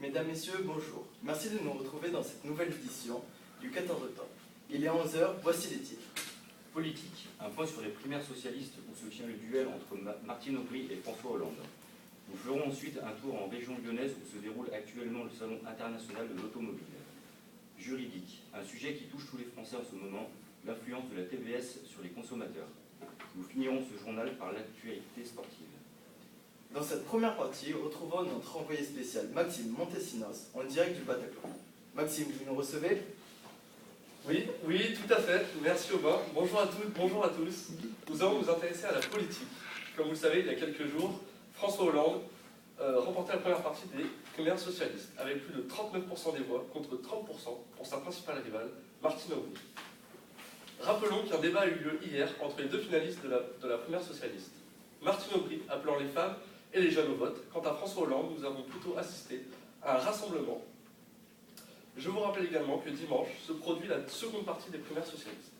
Mesdames, Messieurs, bonjour. Merci de nous retrouver dans cette nouvelle édition du 14 octobre. Il est 11 h, voici les titres. Politique, un point sur les primaires socialistes où se tient le duel entre Martine Aubry et François Hollande. Nous ferons ensuite un tour en région lyonnaise où se déroule actuellement le Salon international de l'automobile. Juridique, un sujet qui touche tous les Français en ce moment, l'influence de la TVS sur les consommateurs. Nous finirons ce journal par l'actualité sportive. Dans cette première partie, retrouvons notre envoyé spécial Maxime Montesinos en direct du Bataclan. Maxime, vous nous recevez? Oui, tout à fait. Merci Aubin. Bonjour à toutes, bonjour à tous. Nous allons nous intéresser à la politique. Comme vous le savez, il y a quelques jours, François Hollande remportait la première partie des primaires socialistes, avec plus de 39% des voix contre 30% pour sa principale rivale, Martine Aubry. Rappelons qu'un débat a eu lieu hier entre les deux finalistes de la primaire socialiste. Martine Aubry appelant les femmes et les jeunes au vote. Quant à François Hollande, nous avons plutôt assisté à un rassemblement. Je vous rappelle également que dimanche se produit la seconde partie des primaires socialistes.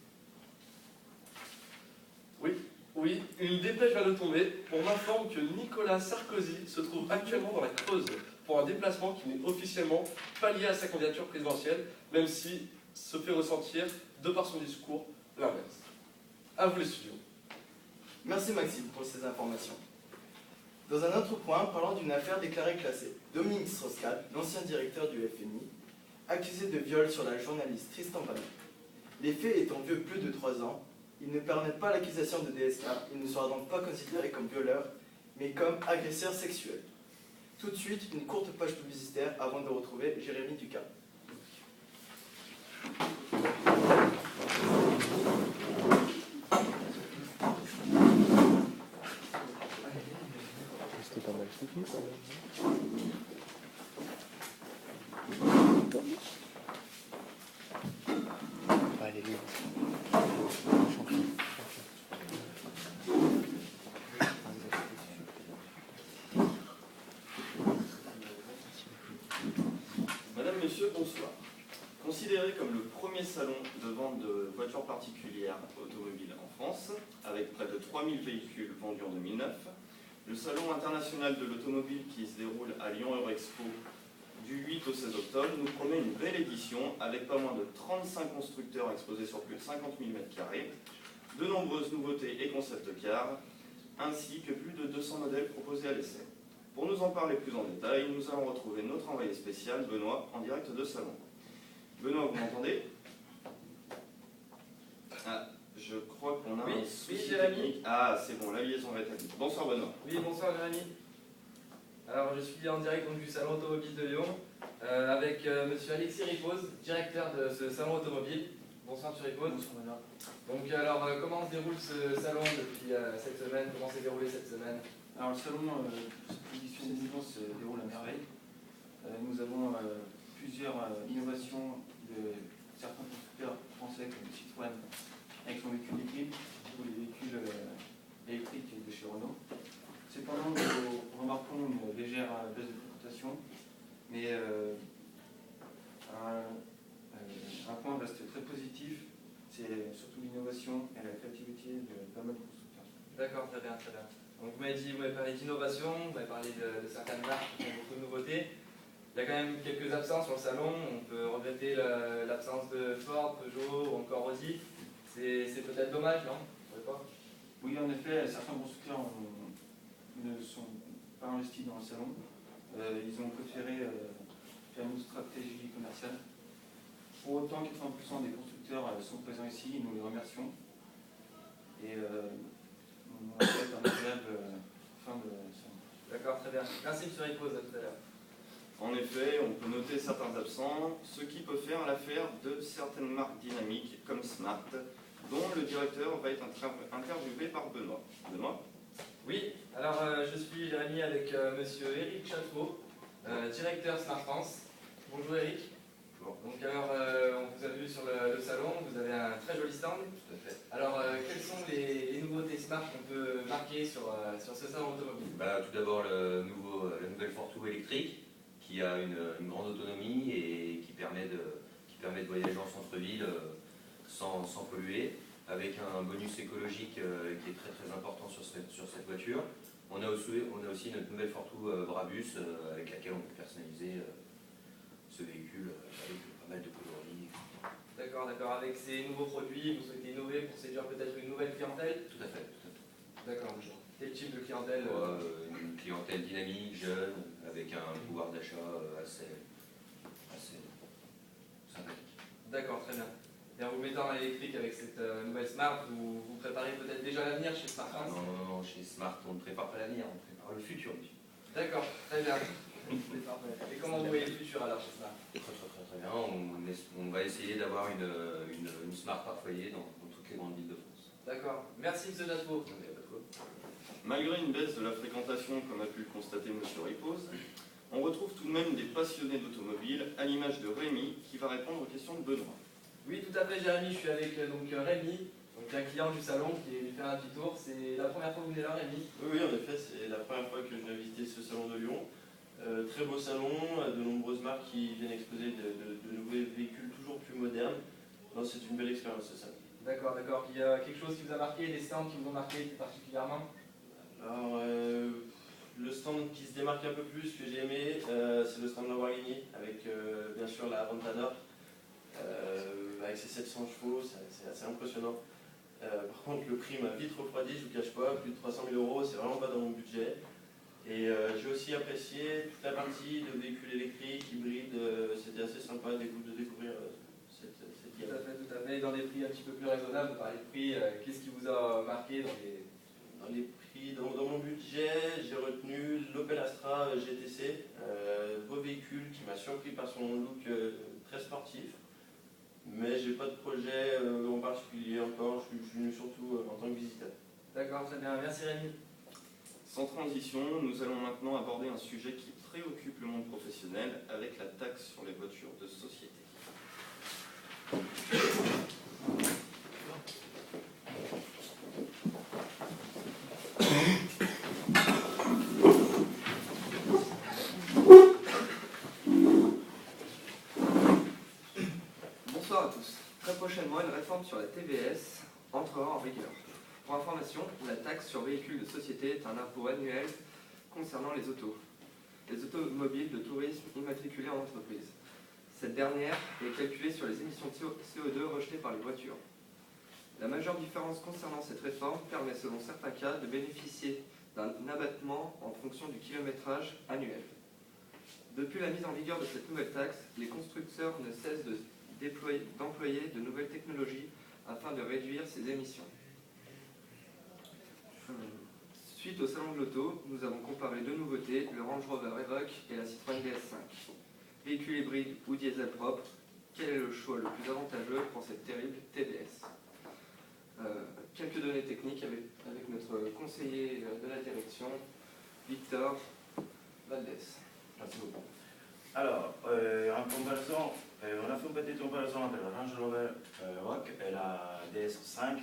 Oui, une dépêche vient de tomber. On m'informe que Nicolas Sarkozy se trouve actuellement dans la Creuse pour un déplacement qui n'est officiellement pas lié à sa candidature présidentielle, même si se fait ressentir, de par son discours, l'inverse. À vous les studios. Merci Maxime pour ces informations. Dans un autre point, parlant d'une affaire déclarée classée, Dominique Strauss-Kahn, l'ancien directeur du FMI, accusé de viol sur la journaliste Tristan Panon. Les faits étant vieux plus de 3 ans, ils ne permettent pas l'accusation de DSK, il ne sera donc pas considéré comme violeur, mais comme agresseur sexuel. Tout de suite, une courte page publicitaire avant de retrouver Jérémy Ducas. C'était pas mal soutenu quand même. Allez, lui. Madame, Monsieur, bonsoir. Considéré comme le premier salon de vente de voitures particulières automobiles en France, avec près de 3000 véhicules vendus en 2009, le Salon international de l'automobile qui se déroule à Lyon Eurexpo du 8 au 16 octobre nous promet une belle édition avec pas moins de 35 constructeurs exposés sur plus de 50 000 m², de nombreuses nouveautés et concept cars, ainsi que plus de 200 modèles proposés à l'essai. Pour nous en parler plus en détail, nous allons retrouver notre envoyé spécial, Benoît, en direct de salon. Benoît, vous m'entendez? Ah, je crois qu'on a un souci technique. Ah, c'est bon, la liaison va être établie. Bonsoir Benoît. Oui, bonsoir Jérémy. Alors je suis en direct donc, du salon automobile de Lyon avec monsieur Alexis Ripose, directeur de ce salon automobile. Bonsoir monsieur Ripose. Bonsoir Benoît. Donc alors comment se déroule ce salon depuis cette semaine? Comment s'est déroulé cette semaine? Alors le salon, cette édition se déroule à merveille. Nous avons plusieurs innovations de certains constructeurs français comme Citroën avec son véhicule liquide ou les véhicules électriques de chez Renault. Cependant, nous remarquons une légère baisse de fréquentation, mais un point reste très positif, c'est surtout l'innovation et la créativité de pas mal de constructeurs. D'accord, très bien, très bien. Donc vous m'avez parlé d'innovation, vous m'avez parlé de certaines marques qui ont beaucoup de nouveautés. Il y a quand même quelques absences sur le salon. On peut regretter l'absence de Ford, Peugeot ou encore Audi. C'est peut-être dommage, non? Oui, en effet, certains constructeurs ne sont pas investis dans le salon. Ils ont préféré faire une stratégie commerciale. Pour autant, 80% des constructeurs sont présents ici, nous les remercions. Et on souhaite un agréable fin de salon. D'accord, très bien. Merci M. Ripose, à tout à l'heure. En effet, on peut noter certains absents, ce qui peut faire l'affaire de certaines marques dynamiques comme Smart, dont le directeur va être interviewé par Benoît. Benoît? Oui, alors je suis Jérémy avec monsieur Eric Château, directeur Smart France. Bonjour Eric. Bonjour. Donc alors, on vous a vu sur le salon, vous avez un très joli stand. Tout à fait. Alors, quelles sont les nouveautés Smart qu'on peut marquer sur ce salon automobile? Tout d'abord la nouvelle Fortwo électrique qui a une grande autonomie et qui permet de voyager en centre-ville sans polluer, avec un bonus écologique qui est très très important sur cette voiture. On a aussi notre nouvelle Fortwo Brabus avec laquelle on peut personnaliser ce véhicule avec pas mal de coloris. D'accord, d'accord. Avec ces nouveaux produits, vous souhaitez innover pour séduire peut-être une nouvelle clientèle? Tout à fait, tout à fait. D'accord. Quel type de clientèle? Une clientèle dynamique, jeune, avec un pouvoir d'achat assez sympathique. D'accord, très bien. Et en vous mettant à l'électrique avec cette nouvelle Smart, vous préparez peut-être déjà l'avenir chez Smart France? Non, chez Smart, on ne prépare pas l'avenir, on prépare le futur, monsieur. D'accord, très bien. C'est parfait. Et comment vous voyez le futur alors chez Smart? Très bien. On va essayer d'avoir une Smart par foyer dans toutes les grandes villes de France. D'accord. Merci, M. Jaspo. Malgré une baisse de la fréquentation, comme a pu le constater M. Ripose, on retrouve tout de même des passionnés d'automobile, à l'image de Rémi, qui va répondre aux questions de Benoît. Oui, tout à fait, Jérémy. Je suis avec Rémi, donc un client du salon qui est venu faire un petit tour. C'est la première fois que vous venez là, Rémi? Oui, en effet, c'est la première fois que je viens visiter ce salon de Lyon. Très beau salon, de nombreuses marques qui viennent exposer de nouveaux véhicules toujours plus modernes. C'est une belle expérience, ce salon. D'accord, d'accord. Il y a quelque chose qui vous a marqué, des stands qui vous ont marqué plus particulièrement? Alors, le stand qui se démarque un peu plus, que j'ai aimé, c'est le stand Lamborghini, avec bien sûr la Aventador, avec ses 700 chevaux, c'est assez impressionnant. Par contre, le prix m'a vite refroidi, je ne vous cache pas, plus de 300 000 €, c'est vraiment pas dans mon budget. Et j'ai aussi apprécié toute la partie de véhicules électriques, hybrides, c'était assez sympa de découvrir cette Tout gamme. à fait. Dans des prix un petit peu plus raisonnables, vous parlez de prix. Qu'est-ce qui vous a marqué Dans les prix, dans mon budget, j'ai retenu l'Opel Astra GTC, beau véhicule qui m'a surpris par son look très sportif. Mais j'ai pas de projet en particulier encore, je suis venu surtout en tant que visiteur. D'accord, très bien. Merci Rémi. Sans transition, nous allons maintenant aborder un sujet qui préoccupe le monde professionnel avec la taxe sur les voitures de société. Bonsoir à tous. Très prochainement, une réforme sur la TVS entrera en vigueur. Pour information, la taxe sur véhicules de société est un impôt annuel concernant les automobiles de tourisme immatriculés en entreprise. Cette dernière est calculée sur les émissions de CO2 rejetées par les voitures. La majeure différence concernant cette réforme permet, selon certains cas, de bénéficier d'un abattement en fonction du kilométrage annuel. Depuis la mise en vigueur de cette nouvelle taxe, les constructeurs ne cessent d'employer de nouvelles technologies afin de réduire ces émissions. Suite au salon de l'auto, nous avons comparé deux nouveautés, le Range Rover Evoque et la Citroën DS5. Véhicule hybride ou diesel propre, quel est le choix le plus avantageux pour cette terrible TVS? Quelques données techniques avec notre conseiller de la direction, Victor Valdès. Merci beaucoup. Alors, en comparaison, on a fait une petite comparaison entre la Range Rover Evoque et la DS5.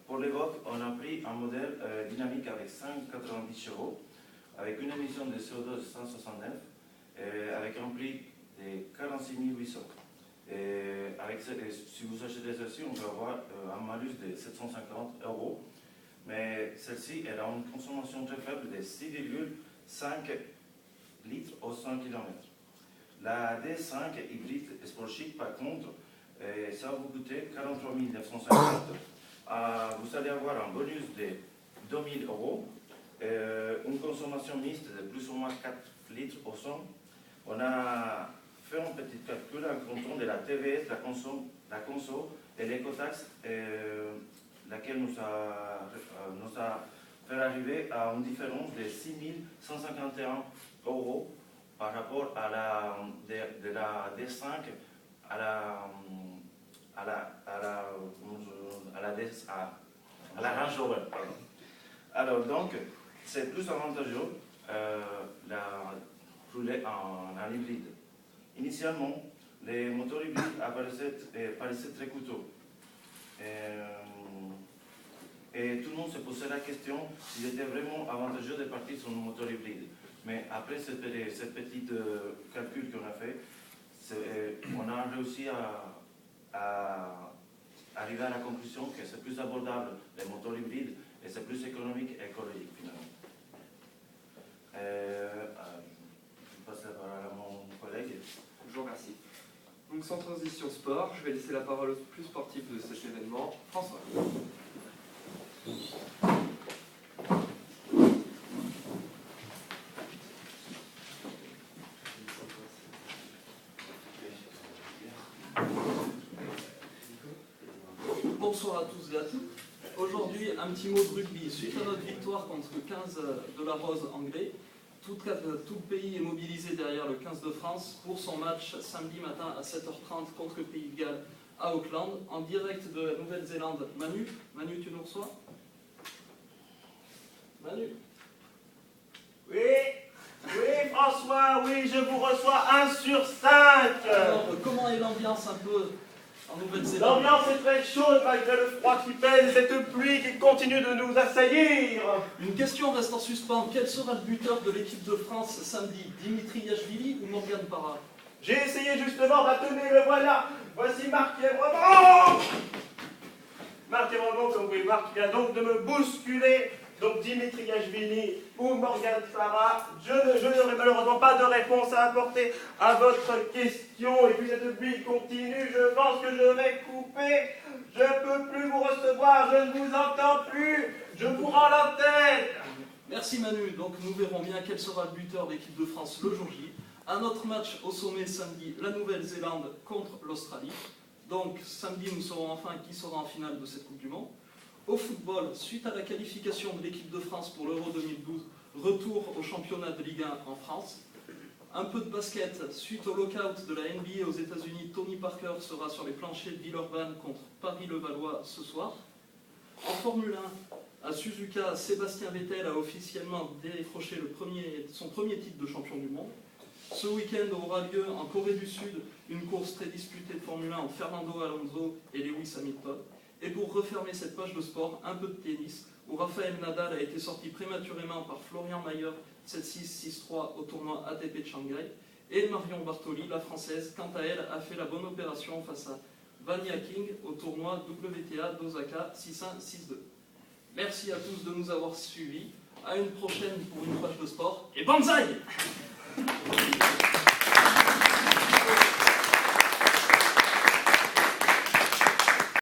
Pour l'Evoque, on a pris un modèle dynamique avec 190 chevaux, avec une émission de CO2 de 169, avec un prix de 46 800. Si vous achetez celle-ci, on peut avoir un malus de 750 €. Mais celle-ci, elle a une consommation très faible de 6,5 litres au 100 km. La D5 hybride Sport Chic, par contre, ça va vous coûter 43 950. Vous allez avoir un bonus de 2 000 €, une consommation mixte de plus ou moins 4 litres au 100. On a fait un petit calcul en comptant de la TVS, la conso et l'écotaxe, laquelle nous a fait arriver à une différence de 6 151 € par rapport à de la D5 à la Range Rover. Alors donc, c'est plus avantageux la rouler en hybride. Initialement, les moteurs hybrides paraissaient très coûteux. Et tout le monde se posait la question s'il était vraiment avantageux de partir sur un moteur hybride. Mais après ce petit calcul qu'on a fait, on a réussi à arriver à la conclusion que c'est plus abordable les moteurs hybrides et c'est plus économique et écologique finalement. passe la parole à mon collègue. Je vous remercie. Donc sans transition sport, je vais laisser la parole au plus sportif de cet événement, François. Bonsoir à tous et à toutes. Aujourd'hui, un petit mot de rugby. Suite à notre victoire contre le 15 de la Rose anglais, tout le pays est mobilisé derrière le 15 de France pour son match samedi matin à 7h30 contre le Pays de Galles à Auckland, en direct de la Nouvelle-Zélande. Manu, tu nous reçois? Manu? Oui, François, oui, je vous reçois 1 sur 5. Alors, comment est l'ambiance un peu en Nouvelle-Zélande? L'ambiance est très chaude malgré le froid qui pèse et cette pluie qui continue de nous assaillir. Une question reste en suspens. Quel sera le buteur de l'équipe de France samedi? Dimitri Yachvili ou Morgan Parra? J'ai essayé justement d'atteler, le voilà. Voici Marc Evremont. Marc Evremont, comme vous pouvez voir, qui vient donc de me bousculer. Donc Dimitri Yachvili ou Morgan Parra, je n'aurai malheureusement pas de réponse à apporter à votre question. Et puis cette pluie continue, je pense que je vais couper. Je ne peux plus vous recevoir, je ne vous entends plus. Je vous rends l'antenne. Merci Manu. Donc nous verrons bien quel sera le buteur de l'équipe de France le jour J. À notre match au sommet samedi, la Nouvelle-Zélande contre l'Australie. Donc samedi, nous saurons enfin qui sera en finale de cette Coupe du Monde. Au football, suite à la qualification de l'équipe de France pour l'Euro 2012, retour au championnat de Ligue 1 en France. Un peu de basket, suite au lockout de la NBA aux États-Unis, Tony Parker sera sur les planchers de Villeurbanne contre Paris-Levallois ce soir. En Formule 1, à Suzuka, Sébastien Vettel a officiellement décroché son premier titre de champion du monde. Ce week-end aura lieu en Corée du Sud une course très disputée de Formule 1 entre Fernando Alonso et Lewis Hamilton. Et pour refermer cette page de sport, un peu de tennis, où Rafael Nadal a été sorti prématurément par Florian Mayer 7-6, 6-3 au tournoi ATP de Shanghai. Et Marion Bartoli, la française, quant à elle, a fait la bonne opération face à Vania King au tournoi WTA d'Osaka 6-1, 6-2. Merci à tous de nous avoir suivis. À une prochaine pour une page de sport. Et banzai!